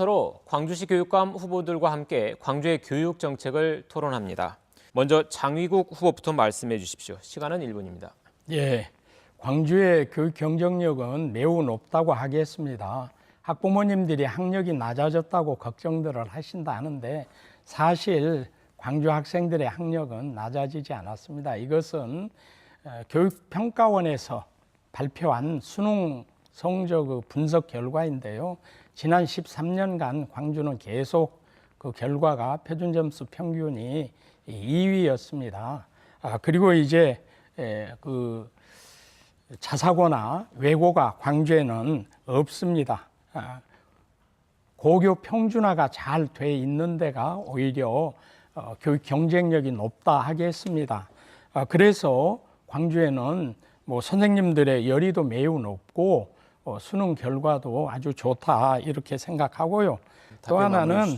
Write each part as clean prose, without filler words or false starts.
서로 광주시 교육감 후보들과 함께 광주의 교육 정책을 토론합니다. 먼저 장위국 후보부터 말씀해 주십시오. 시간은 1분입니다. 예, 광주의 교육 경쟁력은 매우 높다고 하겠습니다. 학부모님들이 학력이 낮아졌다고 걱정들을 하신다 하는데 사실 광주 학생들의 학력은 낮아지지 않았습니다. 이것은 교육평가원에서 발표한 수능 성적 분석 결과인데요. 지난 13년간 광주는 계속 그 결과가 표준점수 평균이 2위였습니다. 그리고 이제 그 자사고나 외고가 광주에는 없습니다. 고교 평준화가 잘 돼 있는 데가 오히려 교육 경쟁력이 높다 하겠습니다. 그래서 광주에는 뭐 선생님들의 열의도 매우 높고 수능 결과도 아주 좋다 이렇게 생각하고요. 또 하나는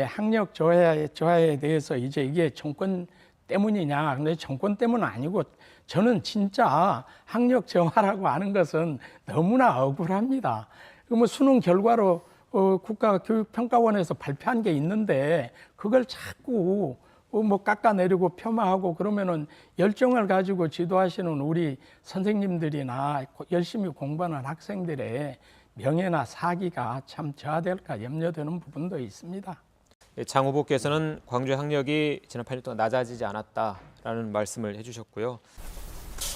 학력 저하에 대해서 이제 이게 정권 때문이냐? 근데 정권 때문은 아니고 저는 진짜 학력 저하라고 하는 것은 너무나 억울합니다. 뭐 수능 결과로 국가교육평가원에서 발표한 게 있는데 그걸 자꾸 뭐 깎아내리고 폄하하고 그러면은 열정을 가지고 지도하시는 우리 선생님들이나 열심히 공부하는 학생들의 명예나 사기가 참 저하될까 염려되는 부분도 있습니다. 장 후보께서는 광주의 학력이 지난 8년 동안 낮아지지 않았다라는 말씀을 해주셨고요.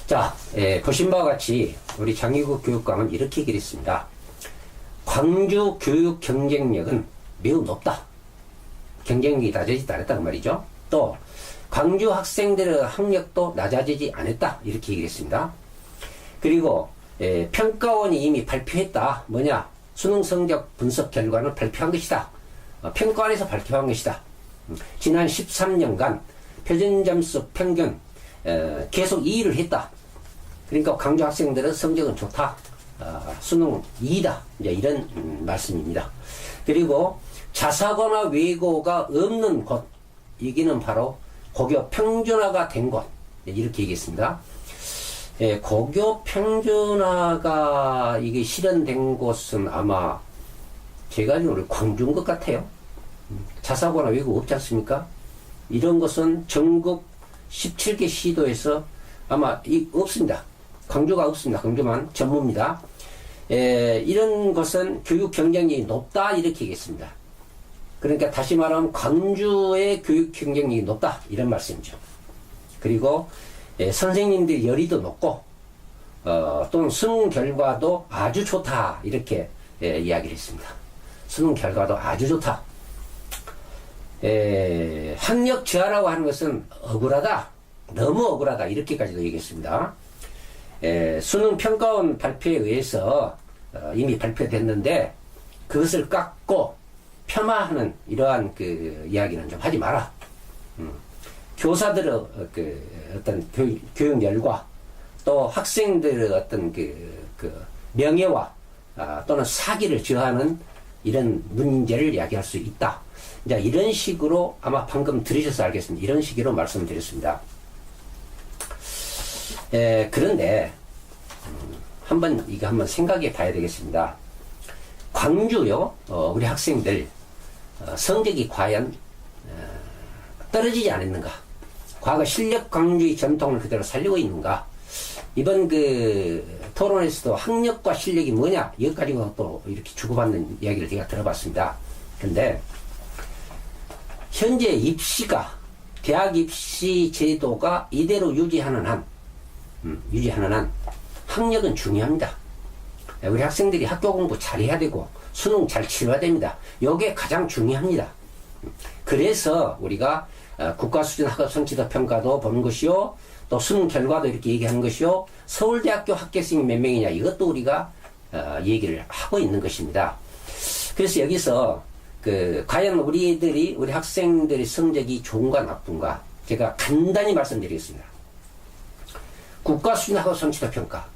자, 보신 바와 같이 우리 장위국 교육감은 이렇게 얘기를 했습니다. 광주 교육 경쟁력은 매우 높다. 경쟁력이 낮아지지 않았다 그 말이죠. 또 광주 학생들의 학력도 낮아지지 않았다 이렇게 얘기를 했습니다. 그리고 평가원이 이미 발표했다. 뭐냐? 수능 성적 분석 결과는 발표한 것이다. 평가원에서 발표한 것이다. 지난 13년간 표준점수 평균 계속 2위를 했다. 그러니까 광주 학생들의 성적은 좋다. 수능 2위다. 이제 이런 말씀입니다. 그리고 자사고나 외고가 없는 곳, 여기는 바로 고교 평준화가 된 곳, 이렇게 얘기했습니다. 고교 평준화가 이게 실현된 곳은 아마 제가 알기로는 광주인 것 같아요. 자사고나 외고 없지 않습니까? 이런 것은 전국 17개 시도에서 아마 없습니다. 광주가 없습니다. 광주만 전무입니다. 이런 것은 교육 경쟁력이 높다 이렇게 얘기했습니다. 그러니까 다시 말하면 광주의 교육 경쟁력이 높다 이런 말씀이죠. 그리고 선생님들 열의도 높고 또는 수능 결과도 아주 좋다 이렇게 이야기를 했습니다. 수능 결과도 아주 좋다. 학력 저하라고 하는 것은 억울하다. 너무 억울하다 이렇게까지도 얘기했습니다. 수능 평가원 발표에 의해서 이미 발표됐는데 그것을 깎고 폄하하는 이러한 그 이야기는 좀 하지 마라. 교사들의 어떤 교육 열과 또 학생들의 어떤 그 명예와 또는 사기를 저하는 이런 문제를 이야기할 수 있다. 이제 이런 식으로 아마 방금 들으셔서 알겠습니다. 이런 식으로 말씀드렸습니다. 그런데 이거 한번 생각해 봐야 되겠습니다. 광주요, 우리 학생들 성적이 과연 떨어지지 않았는가? 과거 실력 강주의 전통을 그대로 살리고 있는가? 이번 그 토론에서도 학력과 실력이 뭐냐? 이것 가지고 또 이렇게 주고받는 이야기를 제가 들어봤습니다. 근데 현재 입시가 대학 입시 제도가 이대로 유지하는 한 학력은 중요합니다. 우리 학생들이 학교 공부 잘해야 되고 수능 잘 치러야 됩니다. 이게 가장 중요합니다. 그래서 우리가 국가수준 학업 성취도 평가도 보는 것이요, 또 수능 결과도 이렇게 얘기하는 것이요, 서울대학교 합격생이 몇 명이냐 이것도 우리가 얘기를 하고 있는 것입니다. 그래서 여기서 과연 우리 학생들의 성적이 좋은가 나쁜가 제가 간단히 말씀드리겠습니다. 국가수준 학업 성취도 평가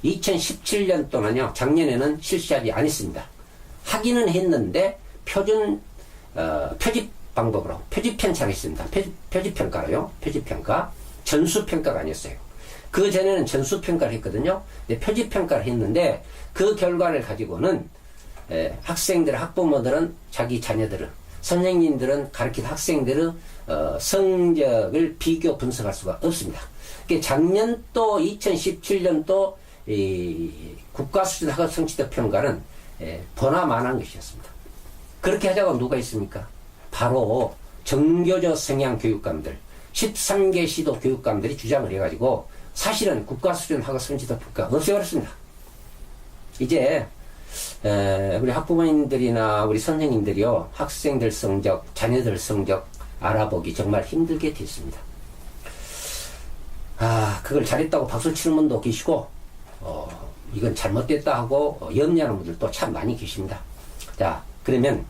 2017년도는요, 작년에는 실시하지 않았습니다. 하기는 했는데 표집 방법으로 표집 편차가 있습니다. 표집 평가로요. 표집 평가. 전수 평가가 아니었어요. 그 전에는 전수 평가를 했거든요. 표집 평가를 했는데 그 결과를 가지고는 학생들, 학부모들은 자기 자녀들은, 선생님들은 가르친 학생들의 성적을 비교 분석할 수가 없습니다. 작년도 2017년도 국가 수준 학업 성취도 평가는 보나마나한 것이었습니다. 그렇게 하자고 누가 있습니까? 바로 정교조 성향 교육감들, 13개 시도 교육감들이 주장을 해가지고 사실은 국가 수준 학업 성취도 평가 없애버렸습니다. 이제 우리 학부모님들이나 우리 선생님들이요, 학생들 성적, 자녀들 성적 알아보기 정말 힘들게 됐습니다. 그걸 잘했다고 박수 치는 분도 계시고, 이건 잘못됐다 하고 염려하는 분들도 참 많이 계십니다. 자, 그러면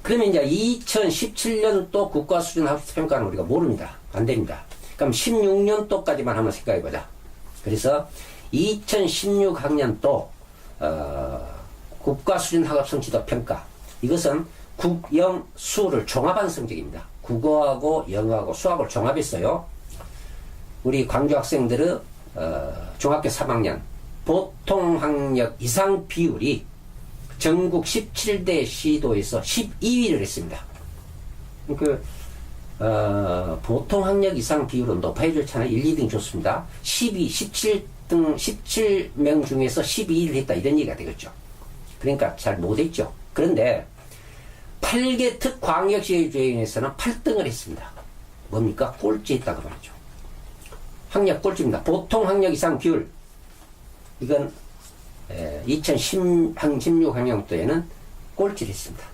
이제 2017년도 국가 수준 학업 평가는 우리가 모릅니다. 안 됩니다. 그럼 16년도까지만 한번 생각해 보자. 그래서 2016학년도 국가 수준 학업 성취도 평가, 이것은 국, 영, 수를 종합한 성적입니다. 국어하고 영어하고 수학을 종합했어요. 우리 광주 학생들의 중학교 3학년 보통 학력 이상 비율이 전국 17대 시도에서 12위를 했습니다. 보통 학력 이상 비율은 높아야 좋잖아요. 1, 2등 좋습니다. 17명 중에서 12위를 했다, 이런 얘기가 되겠죠. 그러니까 잘 못했죠. 그런데 8개 특광역시 중에서는 8등을 했습니다. 뭡니까? 꼴찌했다고 말이죠. 학력 꼴찌입니다. 보통 학력 이상 비율, 이건 2016학년도에는 꼴찌를 했습니다.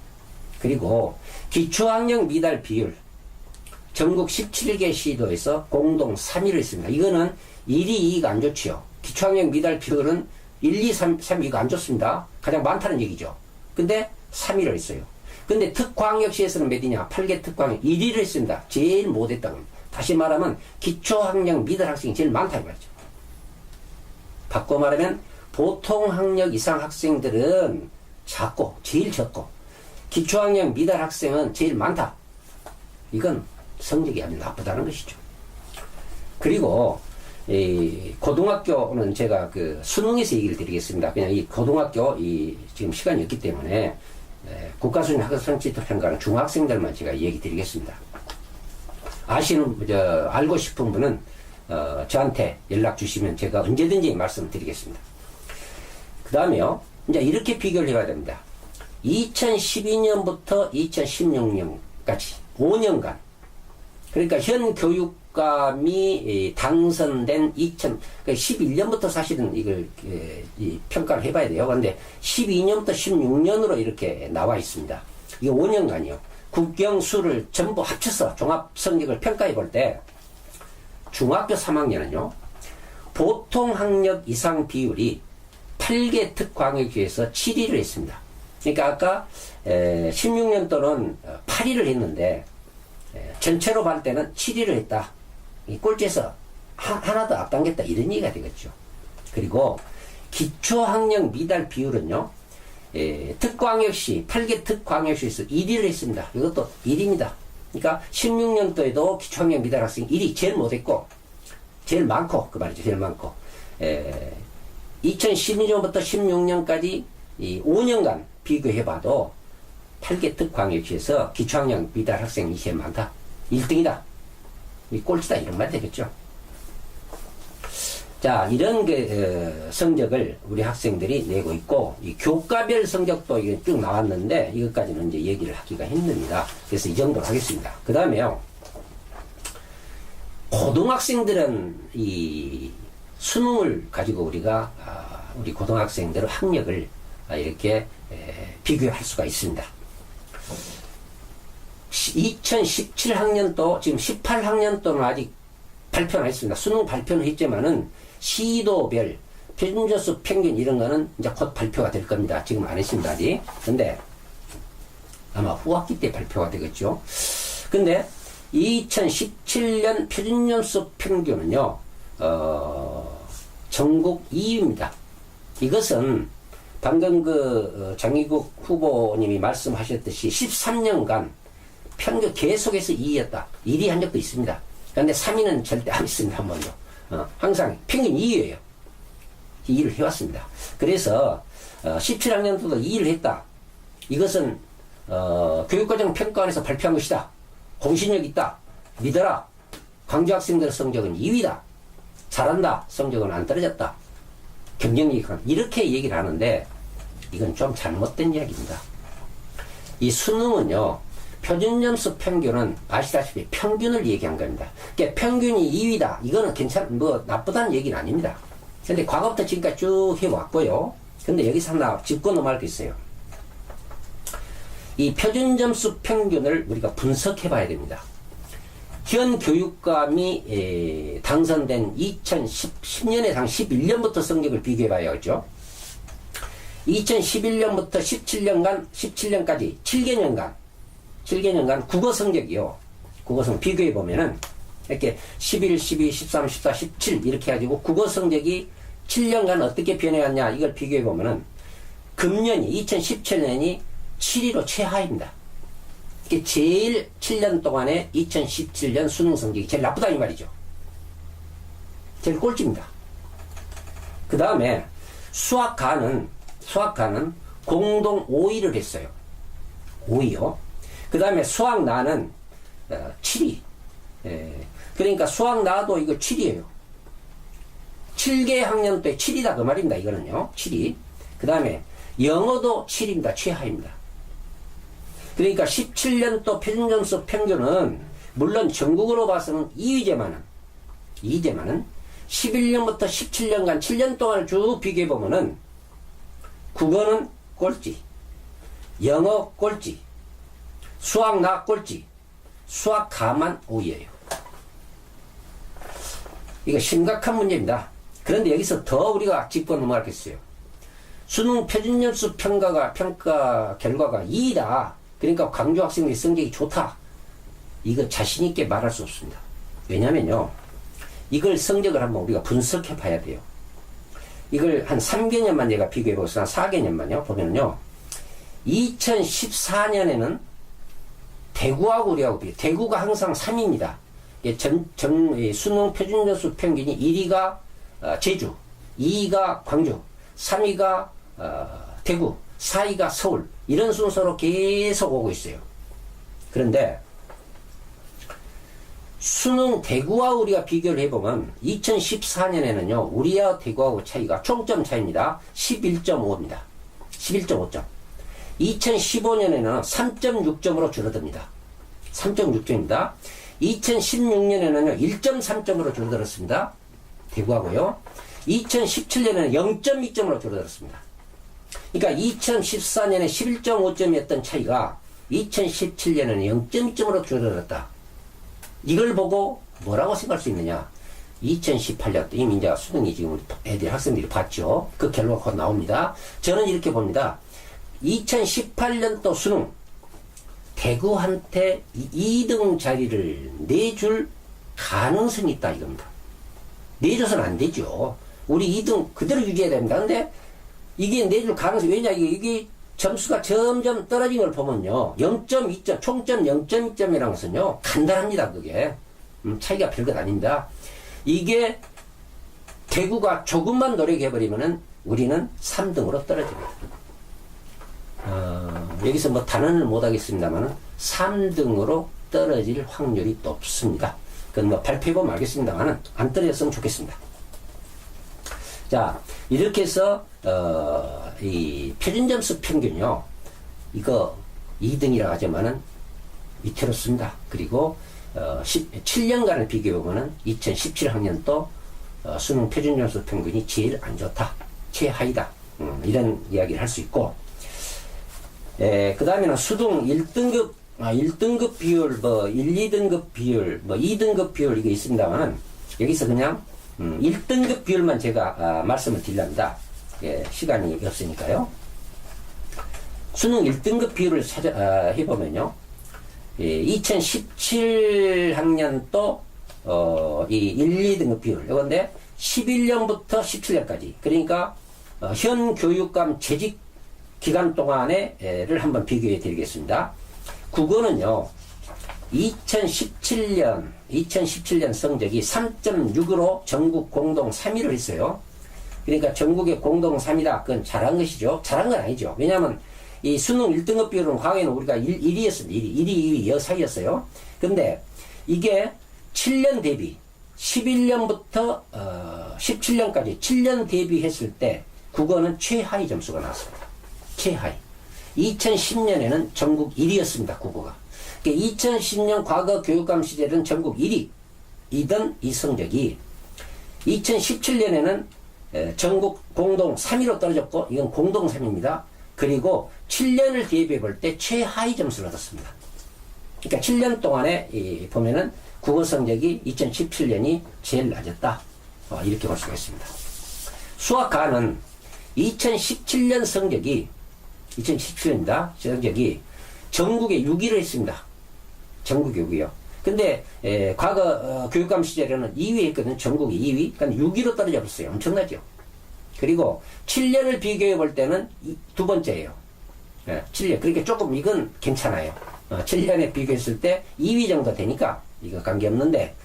그리고 기초학력 미달 비율, 전국 17개 시도에서 공동 3위를 했습니다. 이거는 1위, 2위가 안 좋지요. 기초학력 미달 비율은 1, 2, 3위가 안 좋습니다. 가장 많다는 얘기죠. 근데 3위를 했어요. 근데 특광역시에서는 몇 위냐? 8개 특광역 1위를 했습니다. 제일 못했다고 합니다. 다시 말하면 기초학력 미달 학생이 제일 많다 이 말이죠. 바꿔 말하면 보통 학력 이상 학생들은 작고 제일 적고 기초학력 미달 학생은 제일 많다. 이건 성적이 아주 나쁘다는 것이죠. 그리고 고등학교는 제가 수능에서 얘기를 드리겠습니다. 그냥 이 고등학교 지금 시간이 없기 때문에 국가수준 학업 성취도 평가는 중학생들만 제가 얘기 드리겠습니다. 알고 싶은 분은 저한테 연락 주시면 제가 언제든지 말씀드리겠습니다. 그 다음에요, 이제 이렇게 비교를 해봐야 됩니다. 2012년부터 2016년까지 5년간, 그러니까 현 교육감이 당선된 2011년부터 사실은 이걸 평가를 해봐야 돼요. 그런데 12년부터 16년으로 이렇게 나와 있습니다. 이게 5년간이요. 국영수를 전부 합쳐서 종합 성적을 평가해 볼 때 중학교 3학년은요, 보통 학력 이상 비율이 8개 특광역시에서 7위를 했습니다. 그러니까 아까 16년도는 8위를 했는데 전체로 봤을 때는 7위를 했다. 꼴찌에서 하나 더 앞당겼다, 이런 얘기가 되겠죠. 그리고 기초학력 미달 비율은요, 특광역시 8개 특광역시에서 1위를 했습니다. 이것도 1위입니다. 그러니까 16년도에도 기초학력 미달 학생 1위 제일 못했고 제일 많고, 그 말이죠. 제일 많고 2012년부터 16년까지 이 5년간 비교해봐도 8개 특광역시에서 기초학력 미달 학생이 제일 많다. 1등이다. 이 꼴찌다, 이런 말 되겠죠. 자, 이런 성적을 우리 학생들이 내고 있고, 이 교과별 성적도 이게 쭉 나왔는데, 이것까지는 이제 얘기를 하기가 힘듭니다. 그래서 이 정도로 하겠습니다. 그 다음에요, 고등학생들은 이 수능을 가지고 우리가, 우리 고등학생들의 학력을 이렇게 비교할 수가 있습니다. 2017학년도, 지금 18학년도는 아직 발표는 했습니다. 수능 발표는 했지만은 시도별 표준점수 평균 이런 거는 이제 곧 발표가 될 겁니다. 지금 안 했습니다, 아직. 근데 아마 후학기 때 발표가 되겠죠. 근데 2017년 표준점수 평균은요, 전국 2위입니다. 이것은 방금 장희국 후보님이 말씀하셨듯이 13년간 평균 계속해서 2위였다. 1위 한 적도 있습니다. 그런데 3위는 절대 안 했습니다, 한 번도. 항상 평균 2위예요. 2위를 해왔습니다. 그래서 17학년도도 2위를 했다. 이것은 교육과정 평가원에서 발표한 것이다. 공신력 있다. 믿어라. 광주 학생들의 성적은 2위다. 잘한다. 성적은 안 떨어졌다. 경쟁력이 강하다. 이렇게 얘기를 하는데 이건 좀 잘못된 이야기입니다. 이 수능은요. 표준점수 평균은 아시다시피 평균을 얘기한 겁니다. 그러니까 평균이 2위다. 이거는 나쁘다는 얘기는 아닙니다. 근데 과거부터 지금까지 쭉 해왔고요. 근데 여기서 하나 짚고 넘어갈 게 있어요. 이 표준점수 평균을 우리가 분석해 봐야 됩니다. 현 교육감이 당선된 2010년에 당 11년부터 성적을 비교해 봐야겠죠. 2011년부터 17년까지 7개년간 국어 성적이요. 국어 성적 비교해 보면은 이렇게 11, 12, 13, 14, 17 이렇게 해가지고 국어 성적이 7년간 어떻게 변해갔냐 이걸 비교해 보면은 금년이 2017년이 7위로 최하입니다. 이게 제일 7년 동안에 2017년 수능 성적이 제일 나쁘다 이 말이죠. 제일 꼴찌입니다. 그 다음에 수학가는 공동 5위를 했어요. 5위요. 그 다음에 수학나는 7위. 그러니까 수학나도 이거 7위예요. 7개 학년도에 7위다 그 말입니다. 이거는요. 7위. 그 다음에 영어도 7위입니다. 최하입니다. 그러니까 17년도 표준점수 평균은 물론 전국으로 봐서는 2위제만은 11년부터 17년간 7년 동안을 쭉 비교해보면은 국어는 꼴찌, 영어 꼴찌, 수학나 꼴찌, 수학가만 5위예요. 이거 심각한 문제입니다. 그런데 여기서 더 우리가 짚고 넘어가겠어요. 수능 표준점수 평가 결과가 2위다. 그러니까 광주 학생들이 성적이 좋다. 이거 자신있게 말할 수 없습니다. 왜냐면요. 이걸 성적을 한번 우리가 분석해 봐야 돼요. 이걸 한 3개년만 제가 비교해 보겠습니다. 4개년만요. 보면요. 2014년에는 대구하고 우리하고 비교해요. 대구가 항상 3위입니다. 수능 표준점수 평균이 1위가 제주, 2위가 광주, 3위가 대구, 4위가 서울 이런 순서로 계속 오고 있어요. 그런데 수능 대구와 우리가 비교를 해보면 2014년에는요 우리와 대구하고 차이가 총점 차이입니다. 11.5입니다. 11.5점. 2015년에는 3.6점으로 줄어듭니다. 3.6점입니다. 2016년에는요 1.3점으로 줄어들었습니다. 대구하고요. 2017년에는 0.2점으로 줄어들었습니다. 그러니까 2014년에 11.5점이었던 차이가 2017년에는 0.2점으로 줄어들었다. 이걸 보고 뭐라고 생각할 수 있느냐? 2018년 이미 이제 수능이 지금 애들 학생들이 봤죠. 그 결과가 곧 나옵니다. 저는 이렇게 봅니다. 2018년도 수능 대구한테 2등 자리를 내줄 가능성이 있다 이겁니다. 내줘서는 안 되죠. 우리 2등 그대로 유지해야 됩니다. 근데 이게 내줄 가능성이 왜냐 이게 점수가 점점 떨어진 걸 보면요 0.2점 총점 0.2점이라는 것은요 간단합니다. 그게 차이가 별것 아닙니다. 이게 대구가 조금만 노력해버리면은 우리는 3등으로 떨어집니다. 여기서 뭐 단언을 못하겠습니다만은 3등으로 떨어질 확률이 높습니다. 그건 뭐 발표해보면 알겠습니다만은 안 떨어졌으면 좋겠습니다. 자, 이렇게 해서 이 표준점수 평균요 이거 2등이라 하지만은 위태롭습니다. 그리고 7년간을 비교해보면은 2017학년도 수능 표준점수 평균이 제일 안 좋다, 최하위다, 이런 이야기를 할 수 있고, 그 다음에는 수능 1등급 비율, 1, 2등급 비율, 2등급 비율 이게 있습니다만은 여기서 그냥 1등급 비율만 제가 말씀을 드리랍니다. 시간이 없으니까요. 수능 1등급 비율을 해보면요. 2017학년도 이 1, 2등급 비율 이건데 11년부터 17년까지 그러니까 현 교육감 재직 기간 동안에를 한번 비교해 드리겠습니다. 국어는요. 2017년 성적이 3.6으로 전국 공동 3위를 했어요. 그러니까 전국의 공동 3위다. 그건 잘한 것이죠. 잘한 건 아니죠. 왜냐하면 이 수능 1등급 비율은 과거에는 우리가 1위였습니다. 1위, 2위 여 사이였어요. 근데 이게 7년 대비 11년부터 17년까지 7년 대비했을 때 국어는 최하위 점수가 나왔습니다. 최하위. 2010년에는 전국 1위였습니다. 국어가. 그러니까 2010년 과거 교육감 시절에는 전국 1위이던 이 성적이 2017년에는 전국 공동 3위로 떨어졌고, 이건 공동 3위입니다. 그리고 7년을 대비해 볼 때 최하위 점수를 얻었습니다. 그러니까 7년 동안에 보면은 국어 성적이 2017년이 제일 낮았다. 이렇게 볼 수가 있습니다. 수학가는 2017년 성적이 2017년입니다. 성적이 전국에 6위를 했습니다. 전국에 6위요. 근데 과거 교육감 시절에는 2위 했거든요. 전국에 2위. 그러니까 6위로 떨어져 버렸어요. 엄청나죠. 그리고 7년을 비교해 볼 때는 두 번째예요. 7년. 그러니까 조금 이건 괜찮아요. 7년에 비교했을 때 2위 정도 되니까 이거 관계없는데,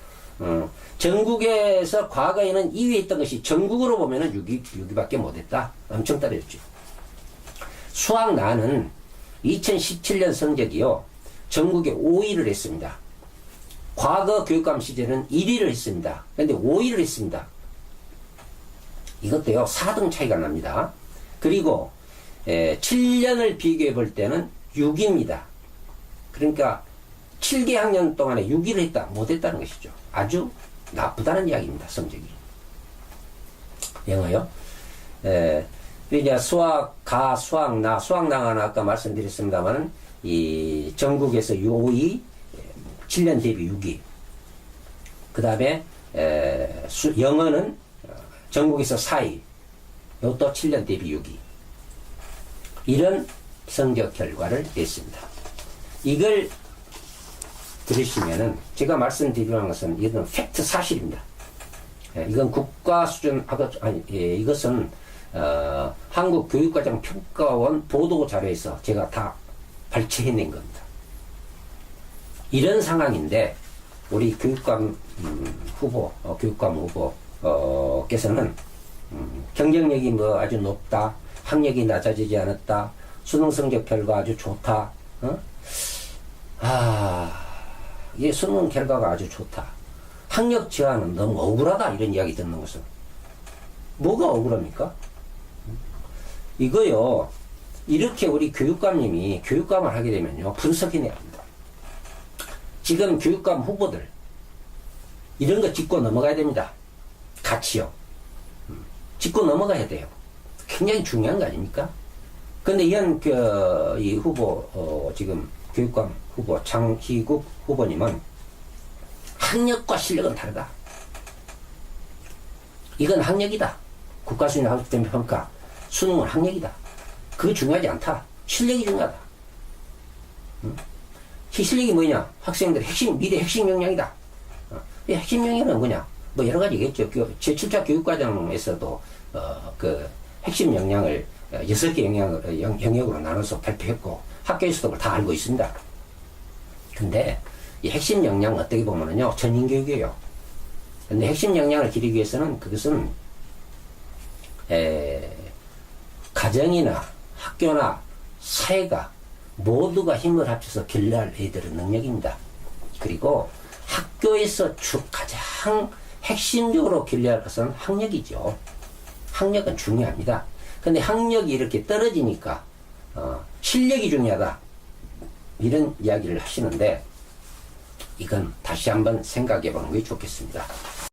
전국에서 과거에는 2위 했던 것이 전국으로 보면은 6위밖에 못했다. 엄청 떨어졌죠. 수학 나는 2017년 성적이요. 전국에 5위를 했습니다. 과거 교육감 시절은 1위를 했습니다. 그런데 5위를 했습니다. 이것도요, 4등 차이가 납니다. 그리고 7년을 비교해 볼 때는 6위입니다. 그러니까 7개 학년 동안에 6위를 했다, 못했다는 것이죠. 아주 나쁘다는 이야기입니다, 성적이. 영어요. 이제 수학가, 수학나는 아까 말씀드렸습니다만은 이 전국에서 5위, 7년 대비 6위. 그 다음에 영어는 전국에서 4위, 이것도 7년 대비 6위. 이런 성적 결과를 냈습니다. 이걸 들으시면은 제가 말씀드리는 것은 이건 팩트 사실입니다. 이건 국가 수준, 이것은 한국교육과정평가원 보도 자료에서 제가 다 발췌해낸 겁니다. 이런 상황인데 우리 교육감 후보께서는 경쟁력이 아주 높다, 학력이 낮아지지 않았다, 수능 성적 결과 아주 좋다. 이게 수능 결과가 아주 좋다. 학력 저하는 너무 억울하다, 이런 이야기 듣는 것은. 뭐가 억울합니까? 이거요, 이렇게 우리 교육감님이 교육감을 하게 되면요, 분석해내야 합니다. 지금 교육감 후보들, 이런 거 짚고 넘어가야 됩니다. 같이요. 짚고 넘어가야 돼요. 굉장히 중요한 거 아닙니까? 근데 이 후보, 지금 교육감 후보, 장희국 후보님은 학력과 실력은 다르다. 이건 학력이다. 국가수준 학점 평가, 수능은 학력이다. 그게 중요하지 않다. 실력이 중요하다. 실력이 뭐냐? 학생들의 미래 핵심 역량이다. 이 핵심 역량은 뭐냐? 여러 가지겠죠. 제7차 교육과정에서도, 핵심 역량을 6개 영역으로 나눠서 발표했고, 학교에서도 그걸 다 알고 있습니다. 근데, 이 핵심 역량은 어떻게 보면은요, 전인교육이에요. 근데 핵심 역량을 기르기 위해서는 그것은, 가정이나 학교나 사회가 모두가 힘을 합쳐서 길러할 애들의 능력입니다. 그리고 학교에서 가장 핵심적으로 길러야 할 것은 학력이죠. 학력은 중요합니다. 근데 학력이 이렇게 떨어지니까 실력이 중요하다, 이런 이야기를 하시는데, 이건 다시 한번 생각해 보는 게 좋겠습니다.